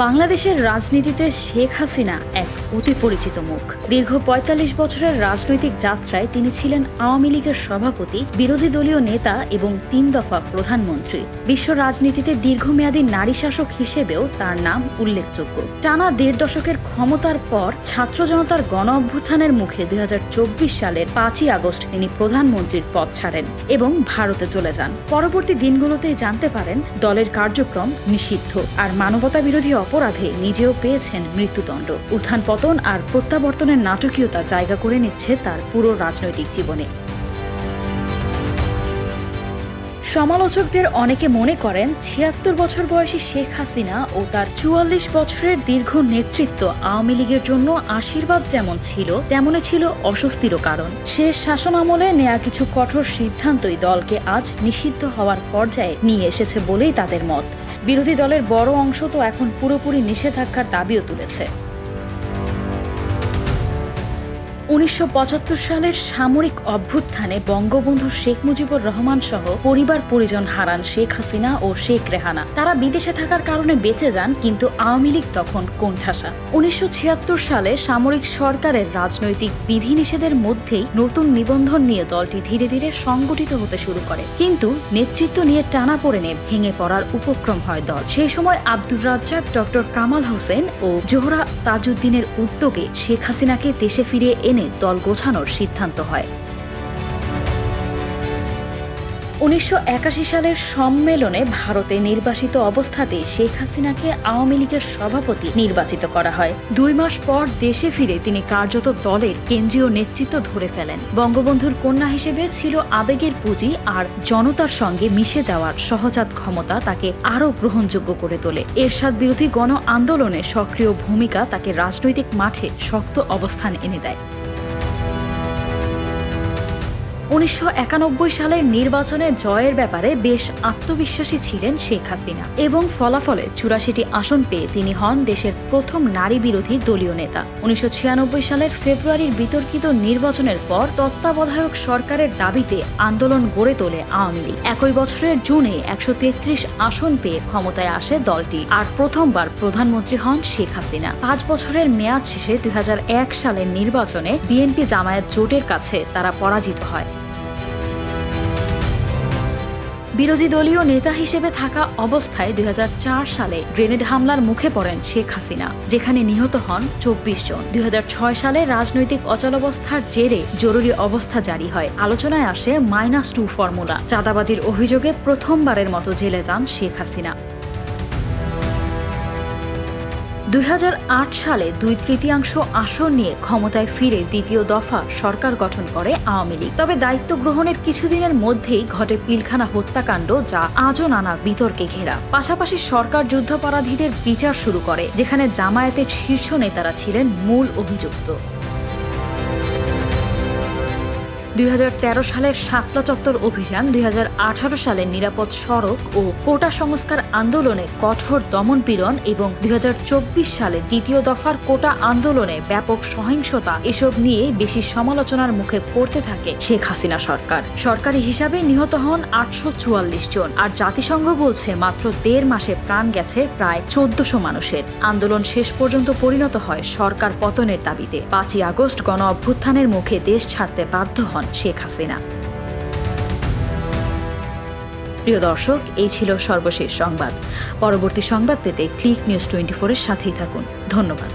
বাংলাদেশের রাজনীতিতে শেখ হাসিনা এক অতি পরিচিত মুখ। দীর্ঘ ৪৫ বছরের রাজনৈতিক যাত্রায় তিনি ছিলেন আওয়ামী লীগের সভাপতি, বিরোধী দলীয় নেতা এবং ৩ দফা প্রধানমন্ত্রী। বিশ্ব রাজনীতিতে দীর্ঘমেয়াদী নারী শাসক হিসেবেও তার নাম উল্লেখযোগ্য। টানা ১.৫ দশকের ক্ষমতার পর ছাত্র জনতার গণ অভ্যুত্থানের মুখে ২০২৪ সালের ৫ই আগস্ট তিনি প্রধানমন্ত্রীর পদ ছাড়েন এবং ভারতে চলে যান। পরবর্তী দিনগুলোতেই জানতে পারেন দলের কার্যক্রম নিষিদ্ধ, আর মানবতা বিরোধী অপরাধে নিজেও পেয়েছেন মৃত্যুদণ্ড। উত্থান পতন আর প্রত্যাবর্তনের নাটকীয়তা জায়গা করে নিচ্ছে তার পুরো রাজনৈতিক জীবনে। সমালোচকদের অনেকে মনে করেন ৭৬ বছর বয়সী শেখ হাসিনা ও তার ৪৪ বছরের দীর্ঘ নেতৃত্ব আওয়ামী লীগের জন্য আশীর্বাদ যেমন ছিল, তেমনই ছিল অস্বস্তিরও কারণ। শেষ শাসন আমলে নেয়া কিছু কঠোর সিদ্ধান্তই দলকে আজ নিষিদ্ধ হওয়ার পর্যায়ে নিয়ে এসেছে বলেই তাদের মত। বিরোধী দলের বড় অংশ তো এখন পুরোপুরি নিষেধাজ্ঞার দাবিও তুলেছে। ১৯৭৫ সালের সামরিক অভ্যুত্থানে বঙ্গবন্ধু শেখ মুজিবুর রহমান সহ পরিবার পরিজন হারান শেখ হাসিনা ও শেখ রেহানা। তারা বিদেশে থাকার কারণে বেঁচে যান, কিন্তু আওয়ামী লীগ তখন কোণঠাসা। ১৯৭৬ সালে সামরিক সরকারের রাজনৈতিক বিধিনিষেধের মধ্যেই নতুন নিবন্ধন নিয়ে দলটি ধীরে ধীরে সংগঠিত হতে শুরু করে, কিন্তু নেতৃত্ব নিয়ে টানাপোড়েনে ভেঙে পড়ার উপক্রম হয় দল। সেই সময় আব্দুর রাজ্জাক, ডক্টর কামাল হোসেন ও জোহরা তাজউদ্দিনের উদ্যোগে শেখ হাসিনাকে দেশে ফিরিয়ে দল গোছানোর সিদ্ধান্ত হয়। ১৯৮১ সালের সম্মেলনে ভারতে নির্বাসিত অবস্থাতেই শেখ হাসিনাকে আওয়ামী লীগের সভাপতি নির্বাচিত করা হয়। ২ মাস পর দেশে ফিরে তিনি কার্যত দলের কেন্দ্রীয় নেতৃত্ব ধরে ফেলেন। বঙ্গবন্ধুর কন্যা হিসেবে ছিল আবেগের পুঁজি, আর জনতার সঙ্গে মিশে যাওয়ার সহজাত ক্ষমতা তাকে আরও গ্রহণযোগ্য করে তোলে। এরশাদ বিরোধী গণ আন্দোলনে সক্রিয় ভূমিকা তাকে রাজনৈতিক মাঠে শক্ত অবস্থান এনে দেয়। ১৯৯১ সালের নির্বাচনে জয়ের ব্যাপারে বেশ আত্মবিশ্বাসী ছিলেন শেখ হাসিনা এবং ফলাফলে ৮৪টি আসন পেয়ে তিনি হন দেশের প্রথম নারী বিরোধী দলীয় নেতা। ১৯৯৬ সালের ফেব্রুয়ারির বিতর্কিত নির্বাচনের পর তত্ত্বাবধায়ক সরকারের দাবিতে আন্দোলন গড়ে তোলে আওয়ামী লীগ। একই বছরের জুনে ১৩৩ আসন পেয়ে ক্ষমতায় আসে দলটি, আর প্রথমবার প্রধানমন্ত্রী হন শেখ হাসিনা। ৫ বছরের মেয়াদ শেষে ২০০১ সালের নির্বাচনে বিএনপি জামায়াত জোটের কাছে তারা পরাজিত হয়। বিরোধী দলীয় নেতা হিসেবে থাকা অবস্থায় ২০০৪ সালে গ্রেনেড হামলার মুখে পড়েন শেখ হাসিনা, যেখানে নিহত হন ২৪ জন। ২০০৬ সালে রাজনৈতিক অচলাবস্থার জেরে জরুরি অবস্থা জারি হয়। আলোচনায় আসে -2 ফর্মুলা। চাঁদাবাজির অভিযোগে প্রথমবারের মতো জেলে যান শেখ হাসিনা। ২০০৮ সালে ২/৩ আসন নিয়ে ক্ষমতায় ফিরে দ্বিতীয় দফা সরকার গঠন করে আওয়ামী লীগ। তবে দায়িত্ব গ্রহণের কিছুদিনের মধ্যেই ঘটে পিলখানা হত্যাকাণ্ড, যা আজও নানা বিতর্কে ঘেরা। পাশাপাশি সরকার যুদ্ধাপরাধীদের বিচার শুরু করে, যেখানে জামায়াতের শীর্ষ নেতারা ছিলেন মূল অভিযুক্ত। ২০১৩ সালের শাপলা চত্বর অভিযান, ২০১৮ সালের নিরাপদ সড়ক ও কোটা সংস্কার আন্দোলনে কঠোর দমনপীড়ন এবং ২০২৪ সালে দ্বিতীয় দফার কোটা আন্দোলনে ব্যাপক সহিংসতা, এসব নিয়ে বেশি সমালোচনার মুখে পড়তে থাকে শেখ হাসিনা সরকার। সরকারি হিসাবে নিহত হন ৮৪৪ জন, আর জাতিসংঘ বলছে মাত্র ১.৫ মাসে প্রাণ গেছে প্রায় ১৪০০ মানুষের। আন্দোলন শেষ পর্যন্ত পরিণত হয় সরকার পতনের দাবিতে। ৫ই আগস্ট গণ অভ্যুত্থানের মুখে দেশ ছাড়তে বাধ্য হন শেখ হাসিনা। প্রিয় দর্শক, এই ছিল সর্বশেষ সংবাদ। পরবর্তী সংবাদ পেতে ক্লিক নিউজ 24 এর সাথেই থাকুন। ধন্যবাদ।